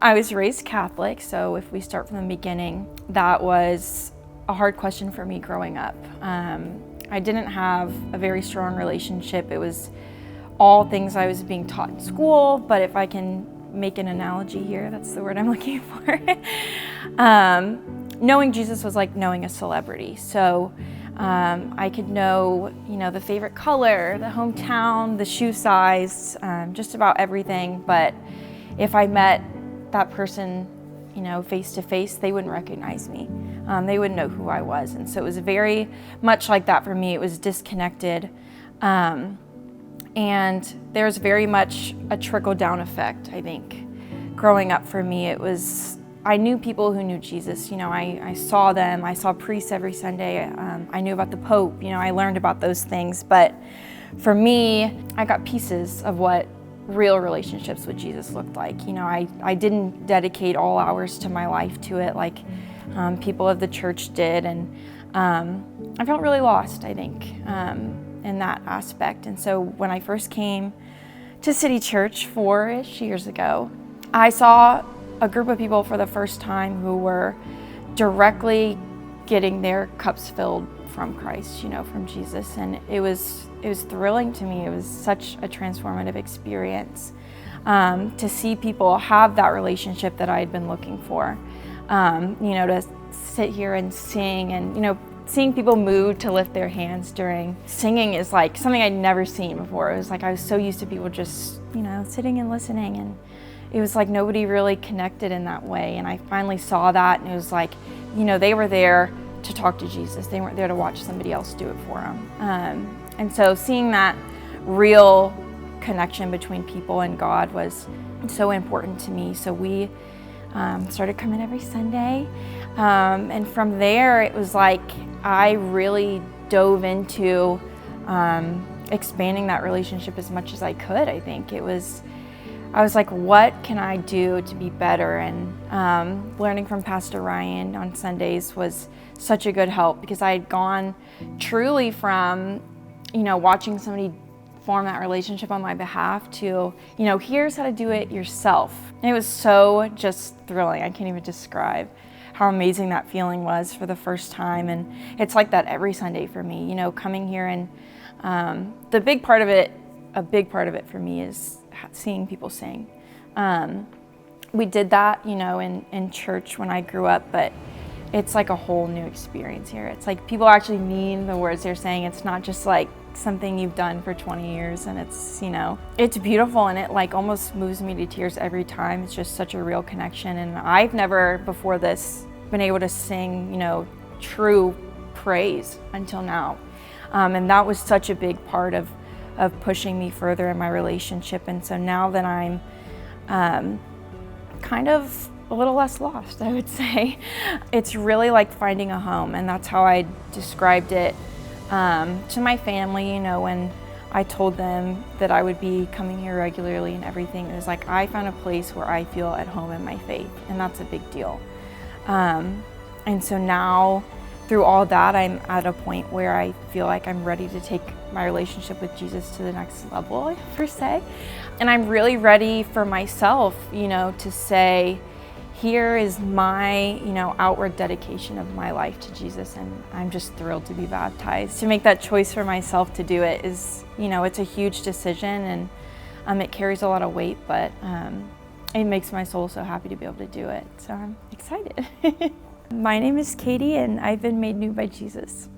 I was raised Catholic, so if we start from the beginning, that was a hard question for me growing up. I didn't have a very strong relationship. It was all things I was being taught in school, but if I can make an analogy here, that's the word I'm looking for. Knowing Jesus was like knowing a celebrity. So I could know, the favorite color, the hometown, the shoe size, just about everything. But if I met that person, face to face, they wouldn't recognize me. They wouldn't know who I was. And so it was very much like that for me. It was disconnected. And there was very much a trickle-down effect, I think. Growing up for me, I knew people who knew Jesus. I saw them. I saw priests every Sunday. I knew about the Pope. I learned about those things. But for me, I got pieces of what real relationships with Jesus looked like. I didn't dedicate all hours to my life to it like people of the church did. And I felt really lost, I think, in that aspect. And so when I first came to City Church 4-ish years ago, I saw a group of people for the first time who were directly getting their cups filled from Christ, from Jesus. And it was thrilling to me. It was such a transformative experience to see people have that relationship that I had been looking for. To sit here and sing and, seeing people move to lift their hands during singing is like something I'd never seen before. It was like I was so used to people just, sitting and listening, and it was like nobody really connected in that way. And I finally saw that, and it was like, they were there to talk to Jesus. They weren't there to watch somebody else do it for them. And so seeing that real connection between people and God was so important to me. So we started coming every Sunday. And from there, it was like I really dove into expanding that relationship as much as I could, I think. I was like, what can I do to be better? And learning from Pastor Ryan on Sundays was such a good help, because I had gone truly from, watching somebody form that relationship on my behalf to, here's how to do it yourself. And it was so just thrilling. I can't even describe how amazing that feeling was for the first time. And it's like that every Sunday for me, coming here. And a big part of it for me is seeing people sing. We did that, in church when I grew up, but it's like a whole new experience here. It's like people actually mean the words they're saying. It's not just like something you've done for 20 years, and it's beautiful, and it like almost moves me to tears every time. It's just such a real connection, and I've never before this been able to sing, true praise until now. And that was such a big part of pushing me further in my relationship. And so now that I'm kind of a little less lost, I would say, it's really like finding a home. And that's how I described it to my family, when I told them that I would be coming here regularly and everything. It was like, I found a place where I feel at home in my faith, and that's a big deal. And so now, through all that, I'm at a point where I feel like I'm ready to take my relationship with Jesus to the next level, per se. And I'm really ready for myself, to say, here is my, outward dedication of my life to Jesus. And I'm just thrilled to be baptized. To make that choice for myself to do it is, it's a huge decision, and it carries a lot of weight, but it makes my soul so happy to be able to do it. So I'm excited. My name is Katie, and I've been made new by Jesus.